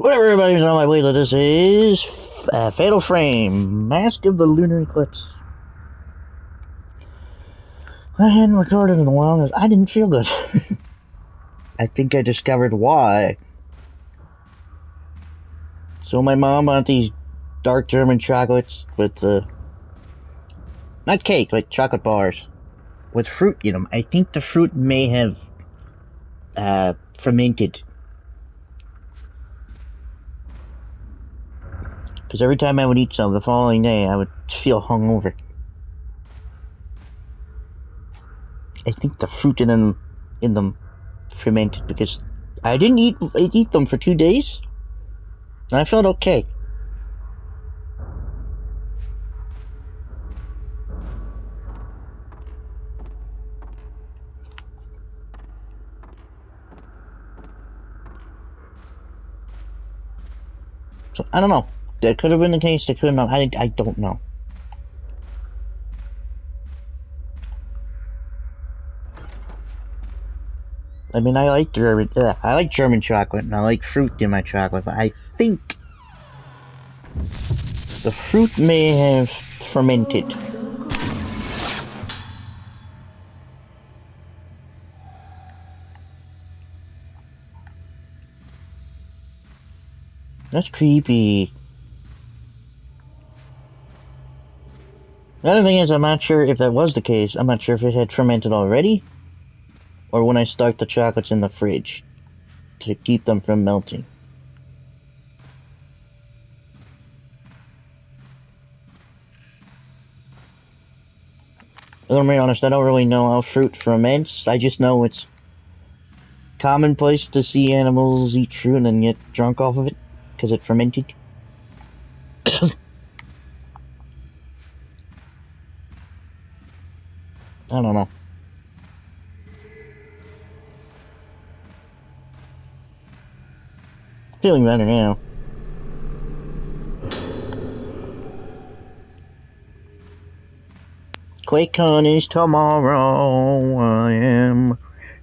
Whatever, everybody's on my way to this is Fatal Frame, Mask of the Lunar Eclipse. I hadn't recorded in a while because I didn't feel good. I think I discovered why. So my mom bought these dark German chocolates with not cake, like chocolate bars with fruit in them. I think the fruit may have fermented. Because every time I would eat some the following day, I would feel hungover. I think the fruit in them fermented because I didn't eat them for 2 days, and I felt okay. So I don't know. That could have been the case. That could not. I don't know. I mean, I like German chocolate, and I like fruit in my chocolate, but I think the fruit may have fermented. That's creepy. The other thing is, I'm not sure if that was the case. I'm not sure if it had fermented already, or when I stuck the chocolates in the fridge to keep them from melting. I'm gonna be honest, I don't really know how fruit ferments. I just know it's commonplace to see animals eat fruit and then get drunk off of it because it fermented. I don't know. Feeling better now. Quakecon is tomorrow. I am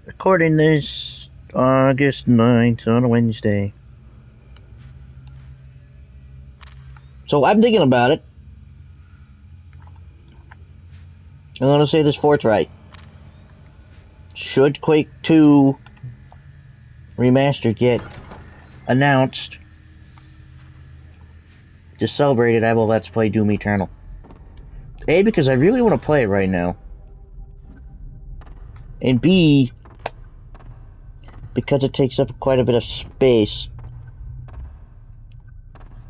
recording this August 9th on a Wednesday. So I'm thinking about it. I'm gonna say this forthright. Should Quake 2 Remastered get announced to celebrate it, I will Let's Play Doom Eternal. A, because I really want to play it right now. And B, because it takes up quite a bit of space.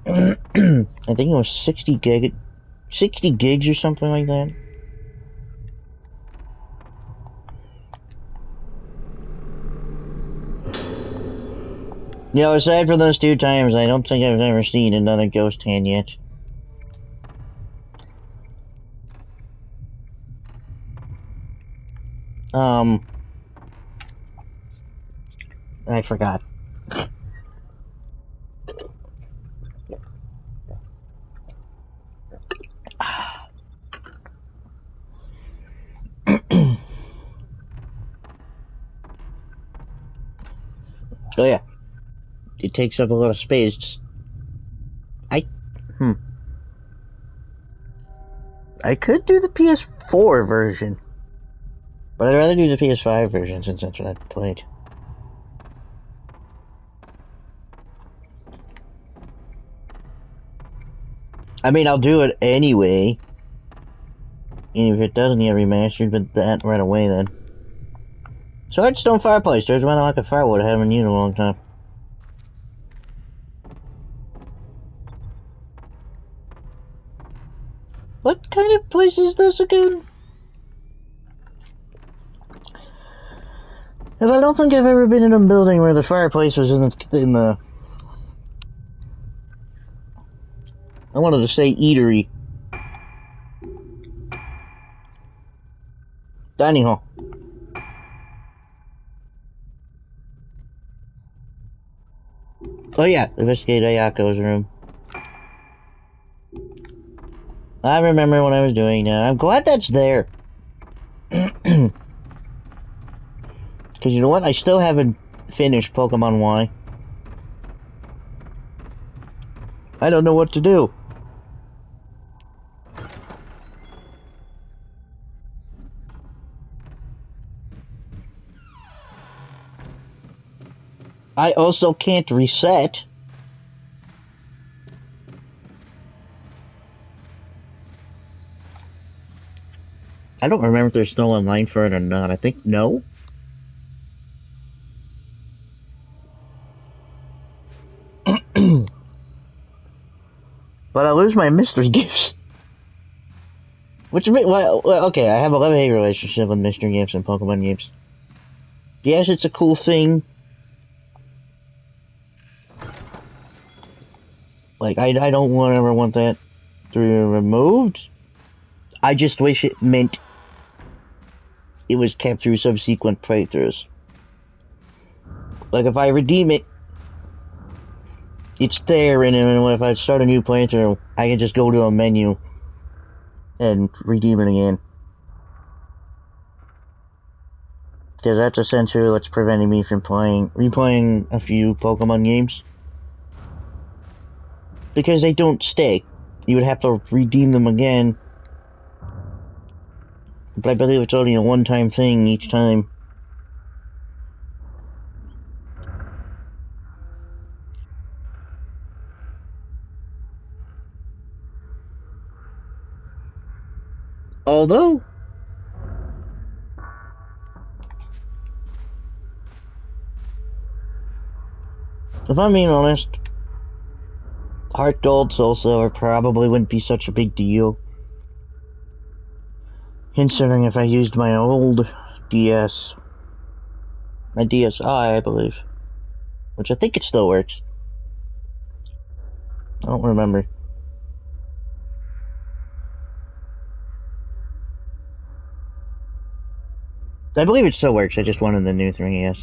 I think it was 60 gigs or something like that. You know, aside from those 2 times, I don't think I've ever seen another ghost hand yet. I forgot. Oh yeah. It takes up a lot of space. I could do the PS4 version, but I'd rather do the PS5 version since that's what I've played. I mean, I'll do it anyway, and if it doesn't get remastered, but that right away then. So Redstone fireplace. There's one like a firewood I haven't used in a long time. What kind of place is this again? Because I don't think I've ever been in a building where the fireplace was in the I wanted to say eatery. Dining hall. Oh yeah, investigate Ayako's room. I remember what I was doing now. I'm glad that's there. Because you know what? I still haven't finished Pokemon Y. I don't know what to do. I also can't reset. I don't remember if they're still online for it or not. I think no. But I lose my mystery gifts. Which, well, okay, I have a love-hate relationship with mystery gifts and Pokemon games. Yes, it's a cool thing. Like, I don't ever want that to be removed. I just wish it meant it was kept through subsequent playthroughs. Like, if I redeem it, it's there, and then if I start a new playthrough, I can just go to a menu and redeem it again. Because that's essentially what's preventing me from replaying a few Pokemon games. Because they don't stay. You would have to redeem them again. But I believe it's only a one-time thing each time. Although, if I'm being honest, Heart Gold, Soul Silver probably wouldn't be such a big deal. Considering if I used my old DS, my DSi, I believe, which I think it still works. I don't remember. I believe it still works, I just wanted the new 3DS.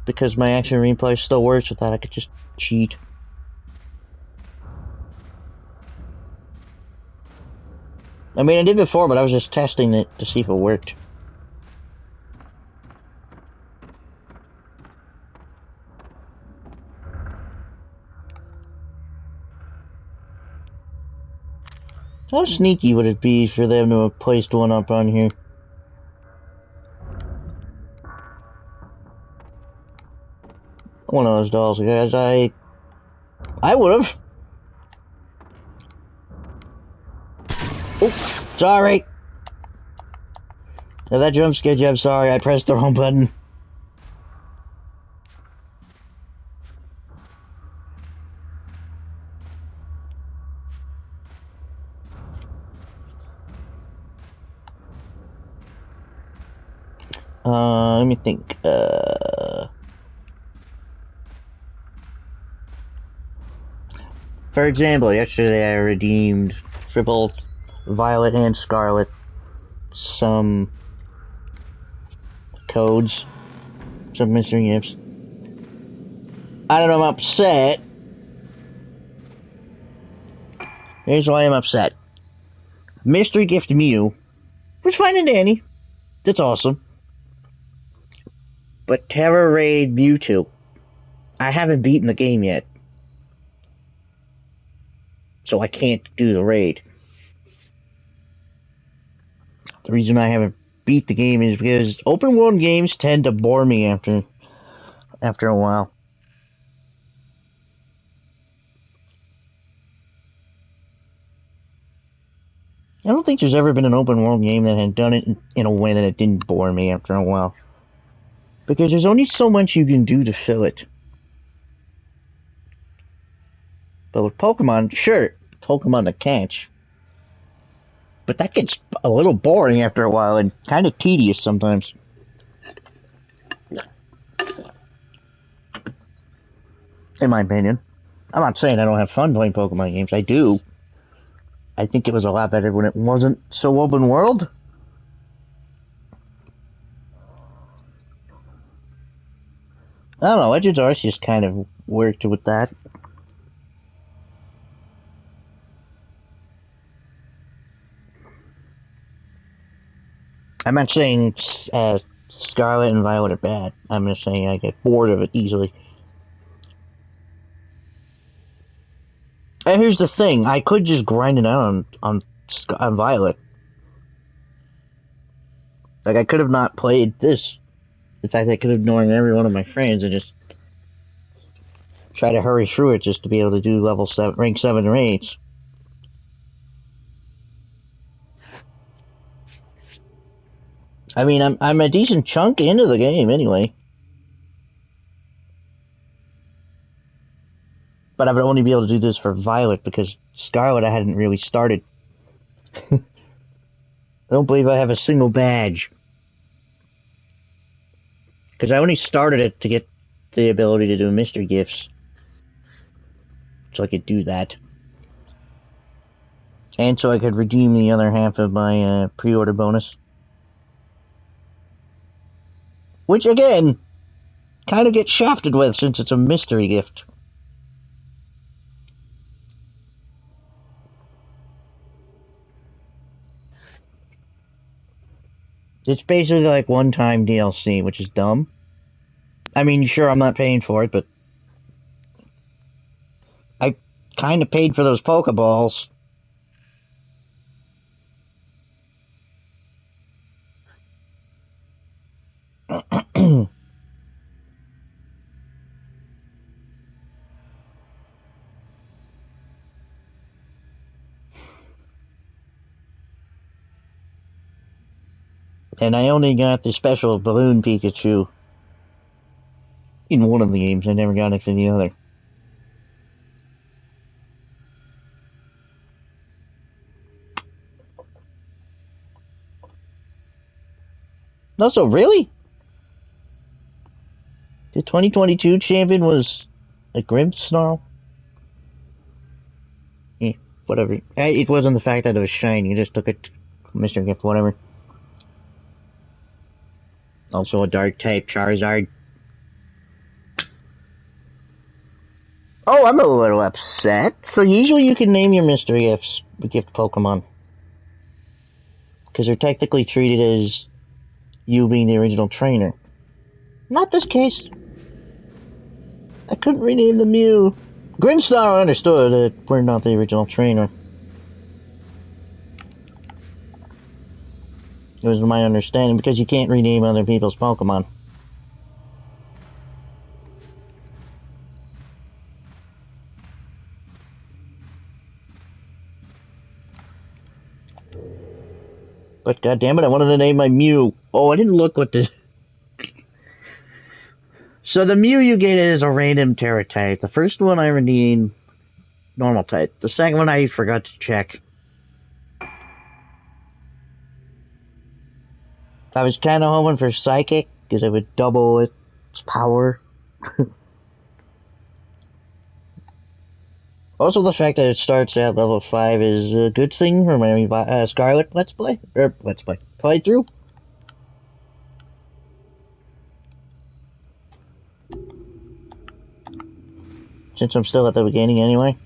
Because my action replay still works with that, I could just cheat. I mean, I did before, but I was just testing it to see if it worked. How sneaky would it be for them to have placed one up on here? One of those dolls, guys. I would've. Oh, sorry. If that jump scared you, I'm sorry. I pressed the wrong button. Let me think. For example, yesterday I redeemed triple Violet and Scarlet some codes, some mystery gifts. I don't know, I'm upset. Here's why I'm upset. Mystery gift Mew was fine and dandy. That's awesome. But Terra Raid Mewtwo, I haven't beaten the game yet. So I can't do the raid. The reason I haven't beat the game is because open world games tend to bore me after a while. I don't think there's ever been an open world game that had done it in a way that it didn't bore me after a while. Because there's only so much you can do to fill it. But with Pokemon, sure, Pokemon to catch. But that gets a little boring after a while and kind of tedious sometimes. In my opinion. I'm not saying I don't have fun playing Pokemon games. I do. I think it was a lot better when it wasn't so open world. I don't know, Legends Arceus kind of worked with that. I'm not saying Scarlet and Violet are bad. I'm just saying I get bored of it easily. And here's the thing, I could just grind it out on Violet. Like, I could have not played this. In fact, I could have ignored every one of my friends and just try to hurry through it just to be able to do level 7, rank 7 raids. I mean, I'm a decent chunk into the game anyway. But I would only be able to do this for Violet because Scarlet I hadn't really started. I don't believe I have a single badge. Because I only started it to get the ability to do mystery gifts. So I could do that. And so I could redeem the other half of my pre-order bonus. Which, again, kind of get shafted with since it's a mystery gift. It's basically like one-time DLC, which is dumb. I mean, sure, I'm not paying for it, but I kind of paid for those Pokeballs. And I only got the special Balloon Pikachu in one of the games. I never got it in the other. Also, really? The 2022 champion was a Grimmsnarl? Whatever. It wasn't the fact that it was shiny, you just took it Mr. Gift, whatever. Also a dark type Charizard. Oh, I'm a little upset. So usually you can name your mystery gift Pokemon. Because they're technically treated as you being the original trainer. Not this case. I couldn't rename the Mew. Grimmsnarl understood that we're not the original trainer. It was my understanding, because you can't rename other people's Pokemon. But goddammit, I wanted to name my Mew. Oh, I didn't look what the... So the Mew you get is a random Terra type. The first one I redeemed normal type. The second one I forgot to check. I was kind of hoping for Psychic, because it would double its power. Also, the fact that it starts at level 5 is a good thing for my Scarlet Let's Play. Playthrough. Since I'm still at the beginning anyway.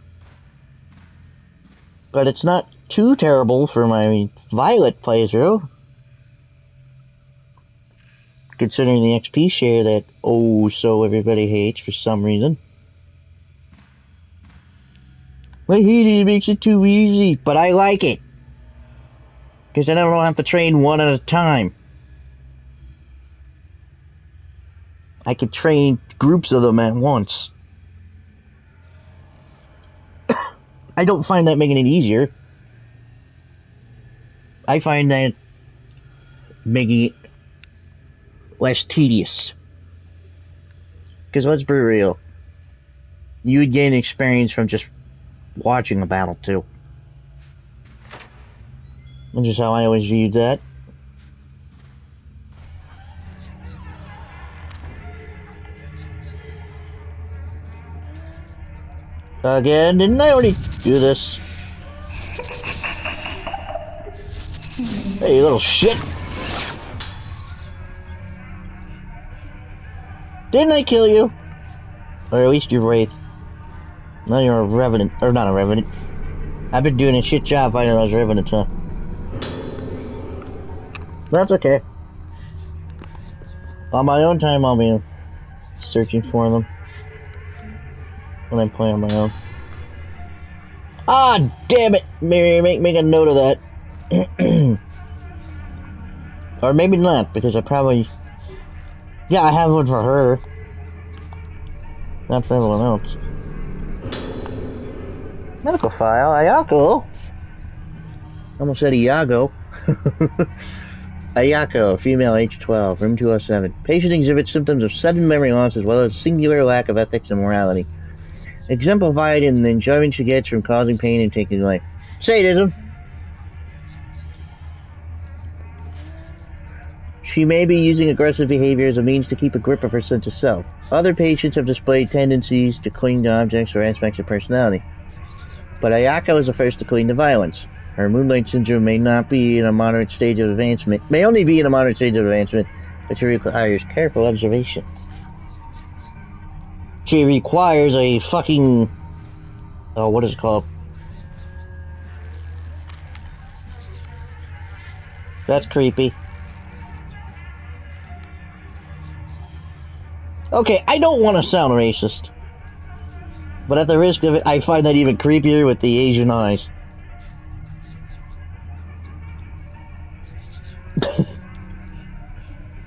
But it's not too terrible for my Violet playthrough. Considering the XP share that, oh, so everybody hates for some reason. I hate it, it makes it too easy, but I like it. Because then I don't have to train one at a time. I could train groups of them at once. I don't find that making it easier. I find that making it less tedious. Because let's be real, you would gain experience from just watching a battle too. Which is how I always viewed that. Again, didn't I already do this? Hey, you little shit! Didn't I kill you? Or at least you're Wraith. No, you're a Revenant. Or not a Revenant. I've been doing a shit job finding those Revenants, huh? That's okay. On my own time, I'll be searching for them when I play on my own. Ah, damn it! Maybe make a note of that. Or maybe not, because I probably... Yeah, I have one for her. Not for everyone else. Medical file, Ayako. Almost said Iago. Ayako, female, age 12, room 207. Patient exhibits symptoms of sudden memory loss as well as singular lack of ethics and morality. Exemplified in the enjoyment she gets from causing pain and taking life. Sadism. She may be using aggressive behavior as a means to keep a grip of her sense of self. Other patients have displayed tendencies to cling to objects or aspects of personality. But Ayako is the first to cling to violence. Her Moonlight Syndrome may not be in a moderate stage of advancement, may only be in a moderate stage of advancement, but she requires careful observation. She requires a fucking... Oh, what is it called? That's creepy. Okay, I don't want to sound racist. But at the risk of it, I find that even creepier with the Asian eyes.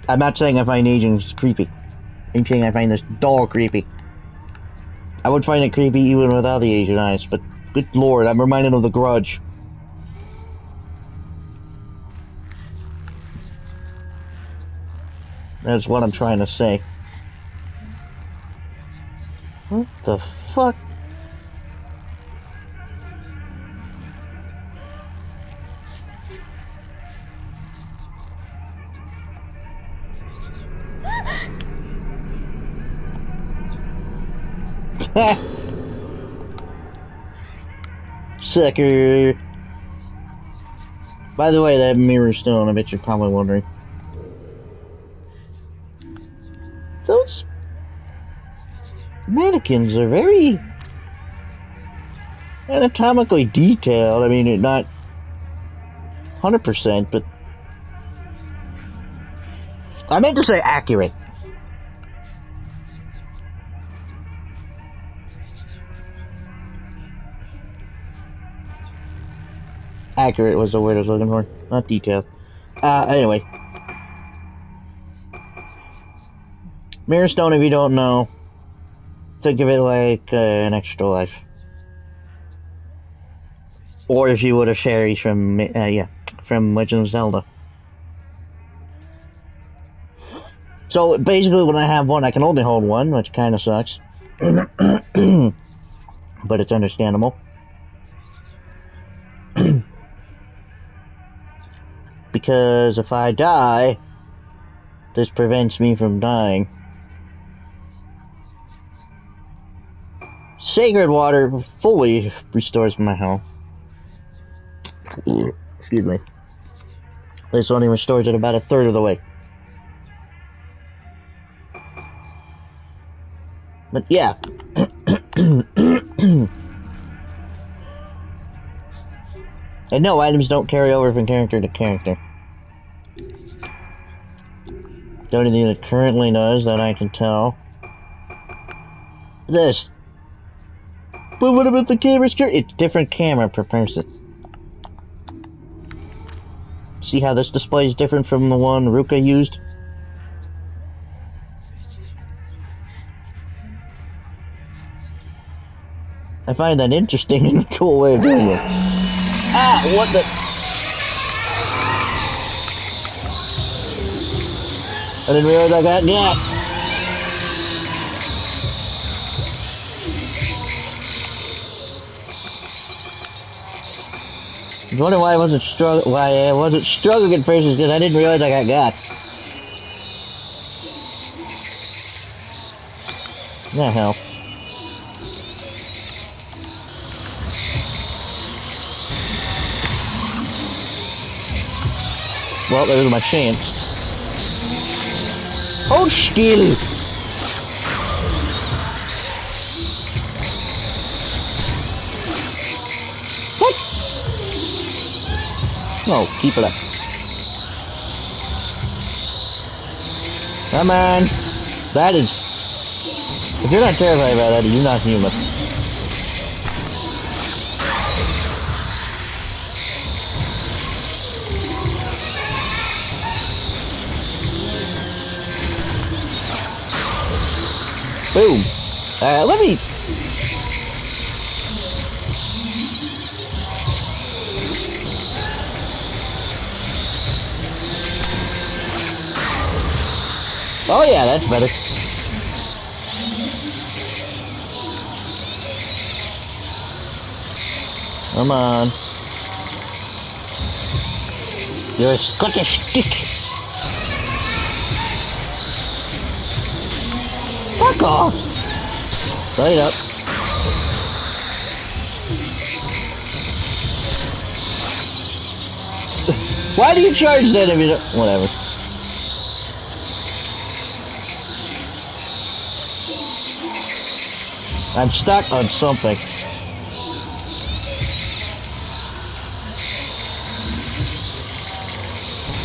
I'm not saying I find Asians creepy. I'm saying I find this doll creepy. I would find it creepy even without the Asian eyes, but good lord, I'm reminded of The Grudge. That's what I'm trying to say. What the fuck? Sucker. By the way, that mirror stone, I bet you're probably wondering. Those mannequins are very anatomically detailed. I mean, not 100%, but I meant to say accurate. Accurate was the word I was looking for, not detailed. Anyway. Mirror stone, if you don't know, think of it like an extra life. Or if you would have fairies from, from Legend of Zelda. So basically when I have one, I can only hold one, which kind of sucks. But it's understandable. Because if I die, this prevents me from dying. Sacred water fully restores my health. Excuse me. This only restores it about a third of the way. But yeah. And no, items don't carry over from character to character. The only thing it currently does that I can tell. This. But what about the camera skirt? It's different camera per person. See how this display is different from the one Ruka used? I find that interesting and a cool way of doing it. Ah, what the... I didn't realize I got got. I was wondering why I wasn't struggling at first, is because I didn't realize I got got. That helped. Well, there was my chance. Hold still! What? No, keep it up. Come on. That is... If you're not terrified by that, you're not human. Boom. Let me... Oh yeah, that's better. Come on. You're a Scottish stick. Fuck off. Light up. Why do you charge that if you don't... Whatever. I'm stuck on something.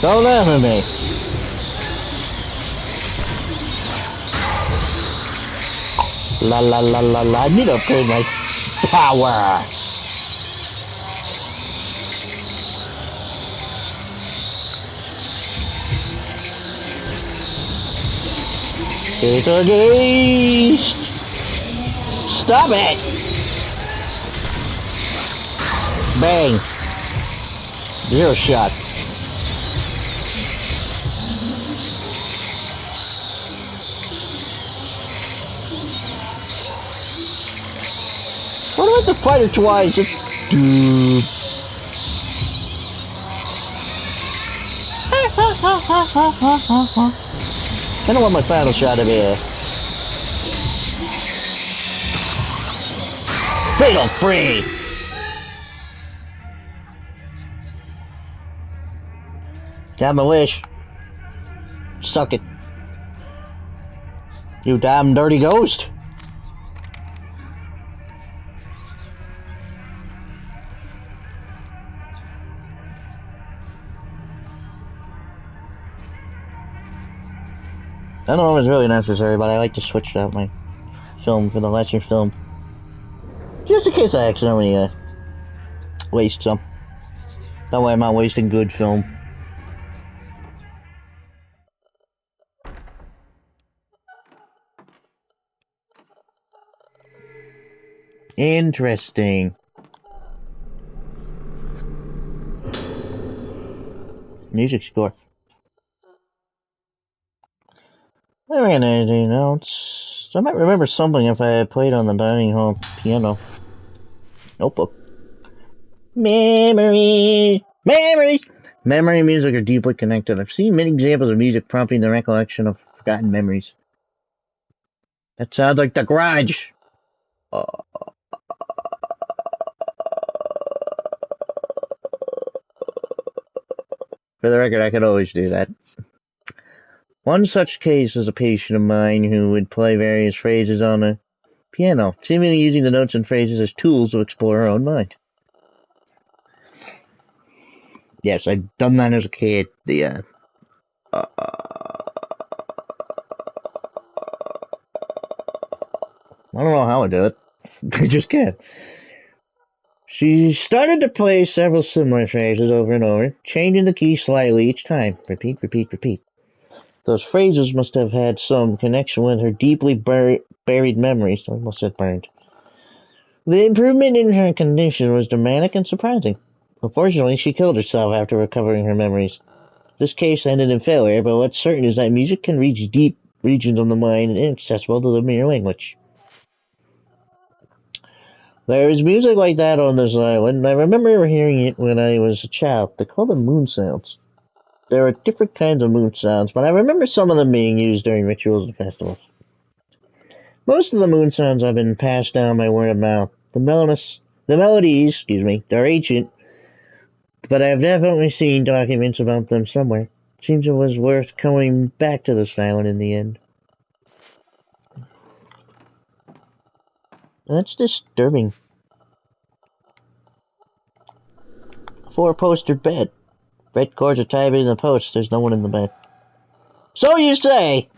Don't laugh at me. La la la la la. I need to upgrade my power. It's a beast. Stop it. Bang. Zero shot. What about the fighter twice? Just do. I don't want my final shot of here. Fatal free! Got my wish. Suck it. You damn dirty ghost. I don't know if it's really necessary, but I like to switch out my film for the lesser film. Just in case I accidentally waste some. That way I'm not wasting good film. Interesting. Music score. I ran anything else. I might remember something if I had played on the dining hall piano. Notebook. Memory. Memory. Memory and music are deeply connected. I've seen many examples of music prompting the recollection of forgotten memories. That sounds like the garage. For the record, I could always do that. One such case is a patient of mine who would play various phrases on a piano, seemingly using the notes and phrases as tools to explore her own mind. Yes, I've done that as a kid. I don't know how I do it. I just can't. She started to play several similar phrases over and over, changing the key slightly each time. Repeat, repeat, repeat. Those phrases must have had some connection with her deeply buried memories. I almost said burned. The improvement in her condition was dramatic and surprising. Unfortunately, she killed herself after recovering her memories. This case ended in failure, but what's certain is that music can reach deep regions of the mind inaccessible to the mere language. There is music like that on this island. I remember hearing it when I was a child. They call them moon sounds. There are different kinds of moon sounds, but I remember some of them being used during rituals and festivals. Most of the moon sounds have been passed down by word of mouth. The melodies, they're ancient, but I have definitely seen documents about them somewhere. Seems it was worth coming back to this island in the end. That's disturbing. A 4-poster bed. Red cords are tied in the post. There's no one in the bed. So you say!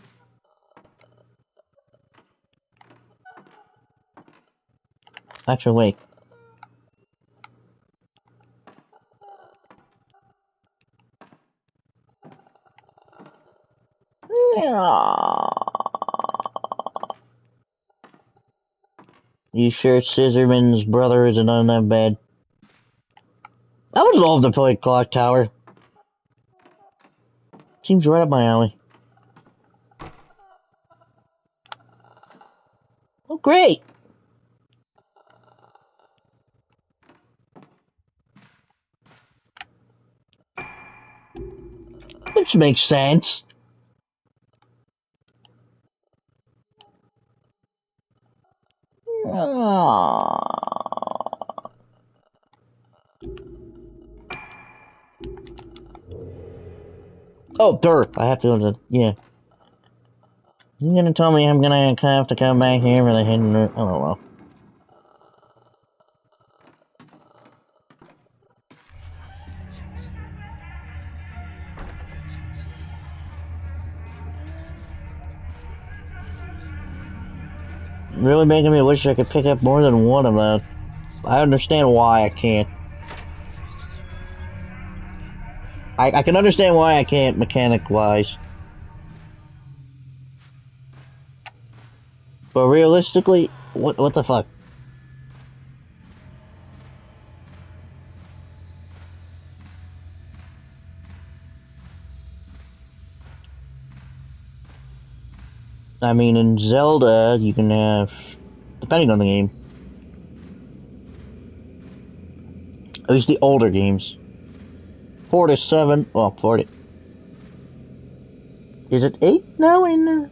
Actual wake. You sure Scissorman's brother isn't on that bed? I would love to play Clock Tower. Seems right up my alley. Oh, great! Which makes sense. Oh, dirt. I have to, yeah. You gonna tell me I'm gonna have to come back here for the hidden room? I don't know. Really making me wish I could pick up more than one of them. I understand why I can't. I can understand why I can't mechanic-wise. But realistically, what the fuck? I mean, in Zelda, you can have, depending on the game, at least the older games, 4 to 7, well, 40. Is it 8 now in,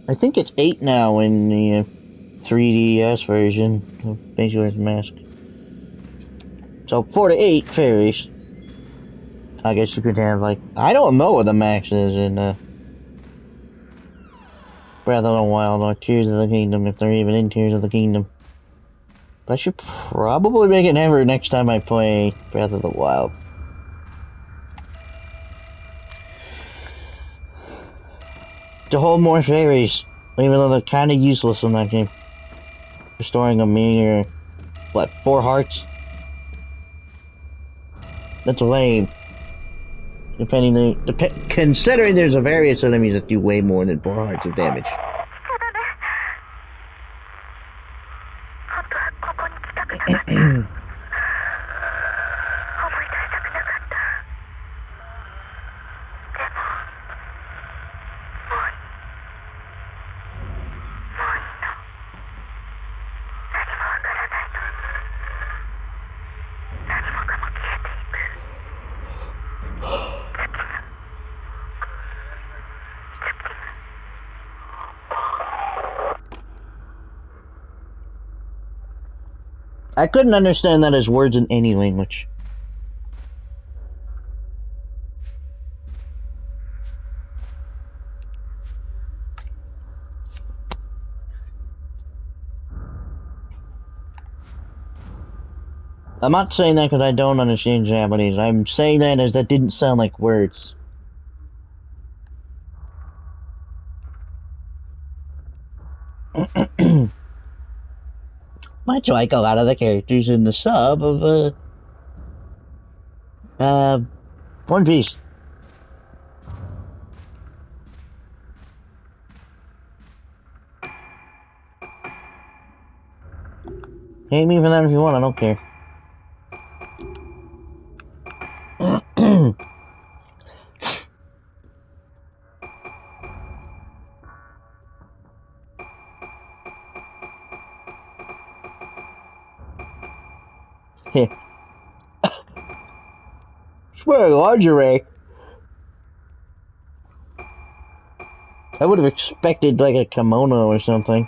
I think it's 8 now in the 3DS version of Majora's Mask. So 4 to 8 fairies. I guess you could have, like, I don't know what the max is in Breath of the Wild or Tears of the Kingdom, if they're even in Tears of the Kingdom. But I should probably make an effort next time I play Breath of the Wild. To hold more fairies, even though they're kind of useless in that game. Restoring a mere, what, 4 hearts? That's lame. Considering there's a various enemies that do way more than 4 hearts of damage. I couldn't understand that as words in any language. I'm not saying that because I don't understand Japanese. I'm saying that as that didn't sound like words. Much like a lot of the characters in the sub of One Piece. Hate me for that if you want, I don't care. Swear lingerie. I would have expected like a kimono or something.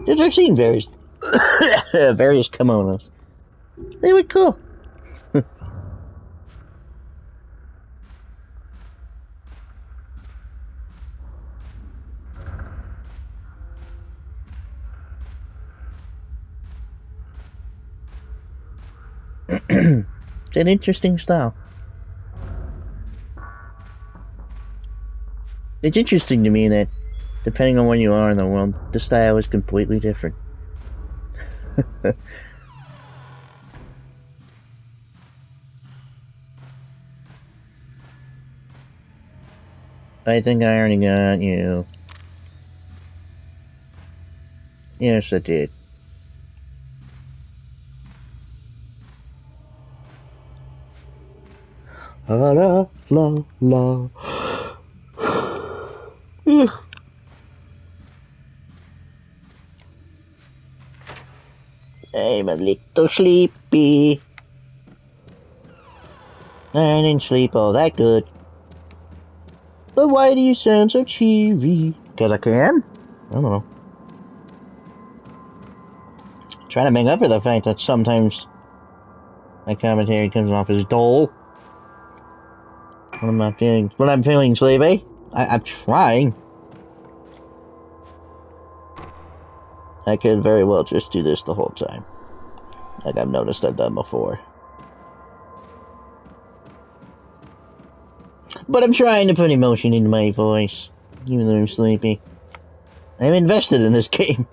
I've seen various various kimonos. They were cool. It's an interesting style. It's interesting to me that, depending on where you are in the world, the style is completely different. I think I already got you. Yes, I did. La la la. I'm a little sleepy. I didn't sleep all that good. But why do you sound so cheery? Because I can? I don't know. Trying to make up for the fact that sometimes my commentary comes off as dull. When I'm feeling sleepy. I'm trying. I could very well just do this the whole time. Like I've noticed I've done before. But I'm trying to put emotion into my voice, even though I'm sleepy. I'm invested in this game,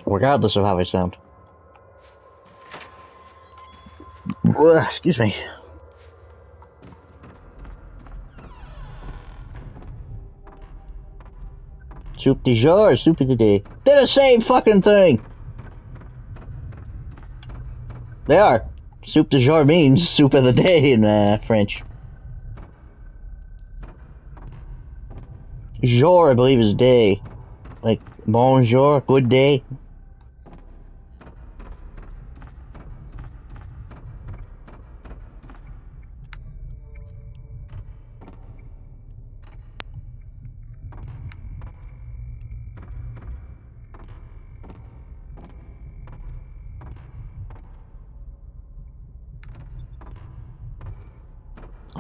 regardless of how I sound. Ugh, excuse me. Soup du jour, soup of the day. They're the same fucking thing! They are. Soup du jour means soup of the day in French. Jour, I believe, is day. Like, bonjour, good day.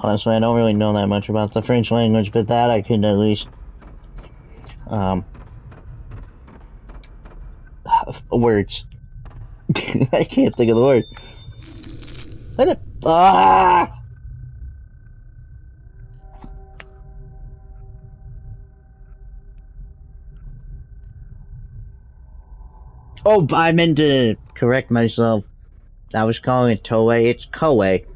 Honestly, I don't really know that much about the French language, but that I could at least, words. I can't think of the word. Ah! Oh, I meant to correct myself. I was calling it Toei, it's Koei.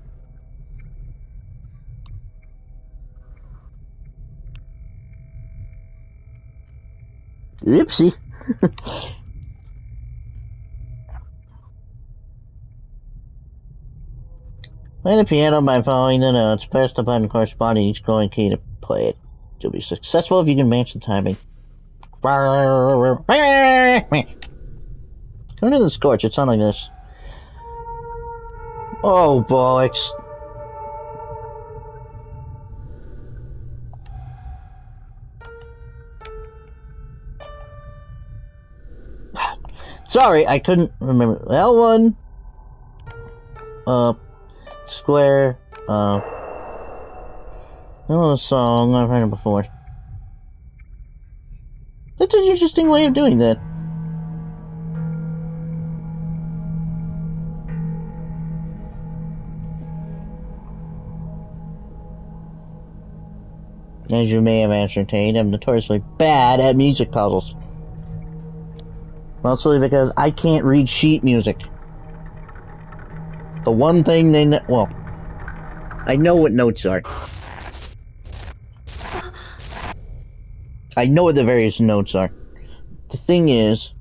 Oopsie. Play the piano by following the notes. Press the button corresponding to each going key to play it. You'll be successful if you can match the timing. Go to the scorch, it sounds like this. Oh, bollocks. Sorry, I couldn't remember. L1, square, another song, I've heard it before. That's an interesting way of doing that. As you may have ascertained, I'm notoriously bad at music puzzles. Mostly because I can't read sheet music. The one thing they know, well, I know what notes are. I know what the various notes are. The thing is,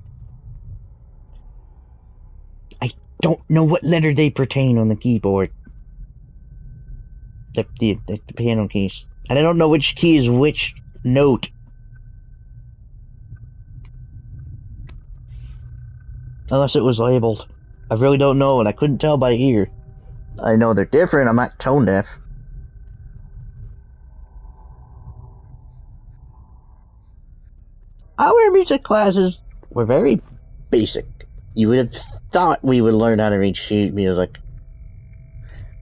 I don't know what letter they pertain on the keyboard. The piano keys. And I don't know which key is which note. Unless it was labeled. I really don't know, and I couldn't tell by ear. I know they're different, I'm not tone deaf. Our music classes were very basic. You would have thought we would learn how to read sheet music.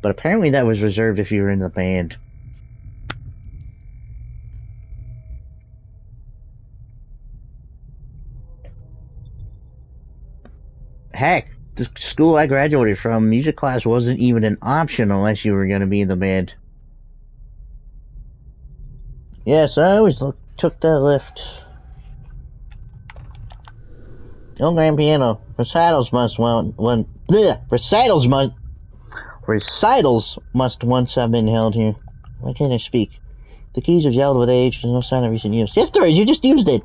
But apparently that was reserved if you were in the band. Heck, the school I graduated from, music class wasn't even an option unless you were going to be in the band. Yes, I always took that lift. No grand piano. Recitals must once have been held here. Why can't I speak? The keys are yellowed with age. There's no sign of recent use. Yes, there is. You just used it.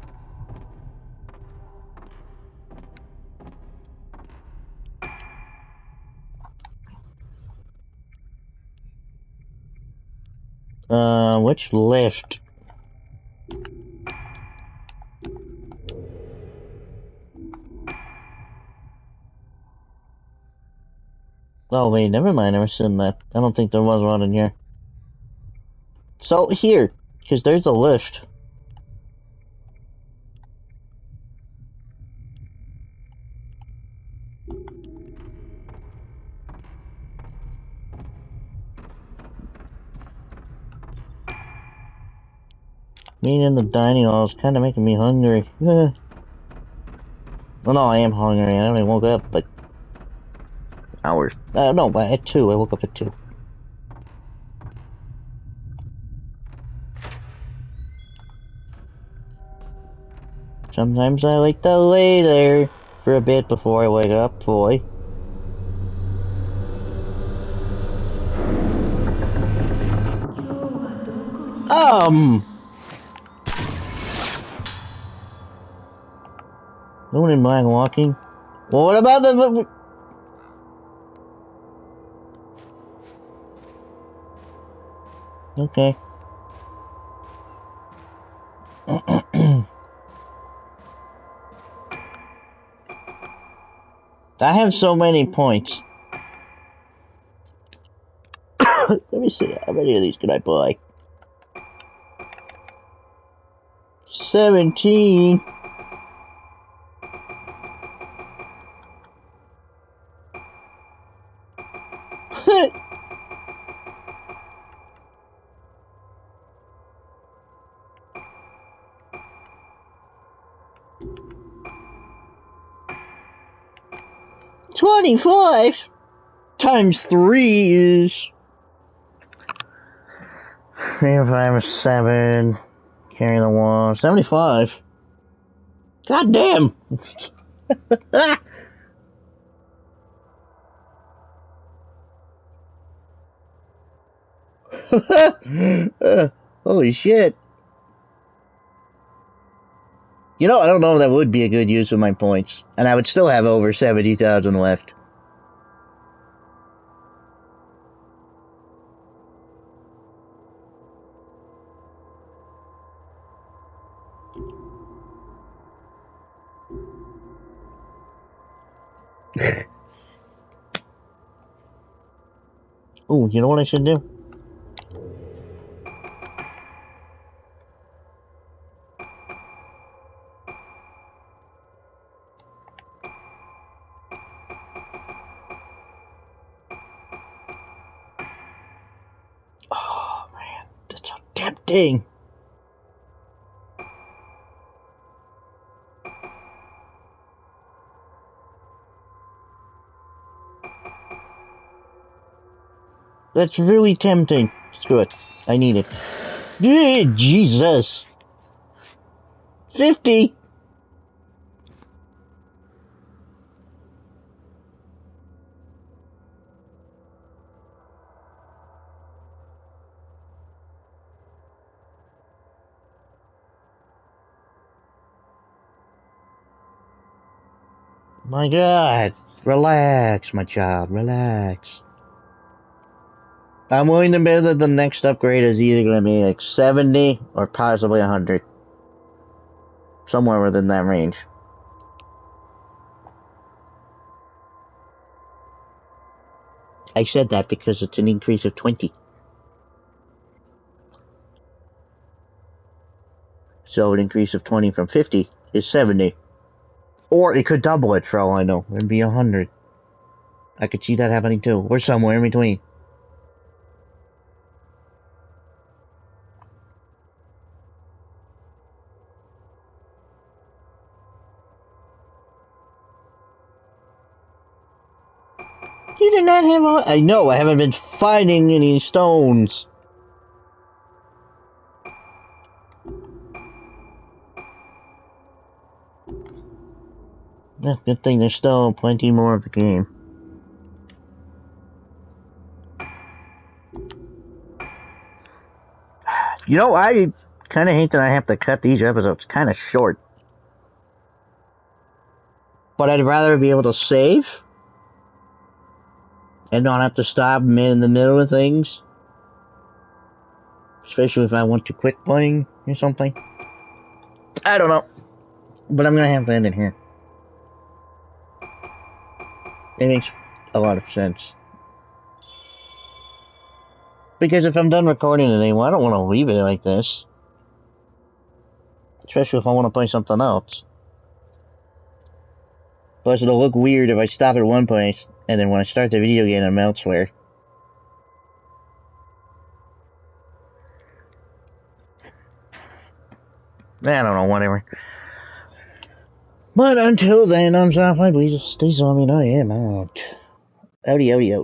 Which lift? Oh wait, never mind. I never seen that. I don't think there was one in here. So here, because there's a lift. Being in the dining hall is kind of making me hungry. Well, no, I am hungry. I only woke up like hours. No, at 2. I woke up at 2. Sometimes I like to lay there for a bit before I wake up, boy. No one in black walking? Well, what about the... Okay. I have so many points. Let me see, how many of these can I buy? 17. $25 times 3 is 5 is 7. Carry the wall. 75. God damn! Holy shit. You know, I don't know if that would be a good use of my points. And I would still have over 70,000 left. Oh, you know what I should do? Oh, man. That's so tempting. That's really tempting. Screw it. I need it. Jesus. 50. My God. Relax, my child. Relax. I'm willing to bet that the next upgrade is either going to be like 70 or possibly 100. Somewhere within that range. I said that because it's an increase of 20. So an increase of 20 from 50 is 70. Or it could double it for all I know. It'd be 100. I could see that happening too. Or somewhere in between. You did not have all... I know, I haven't been finding any stones. Yeah, good thing there's still plenty more of the game. You know, I kind of hate that I have to cut these episodes kind of short. But I'd rather be able to save and not have to stop in the middle of things. Especially if I want to quit playing or something. I don't know. But I'm going to have to end it here. It makes a lot of sense. Because if I'm done recording it anymore, I don't want to leave it like this. Especially if I want to play something else. Plus, it'll look weird if I stop at one place, and then when I start the video again, I'm elsewhere. I don't know, whatever. But until then, I'm Softly, please stay zombie, and I am out. Outie, outie, out.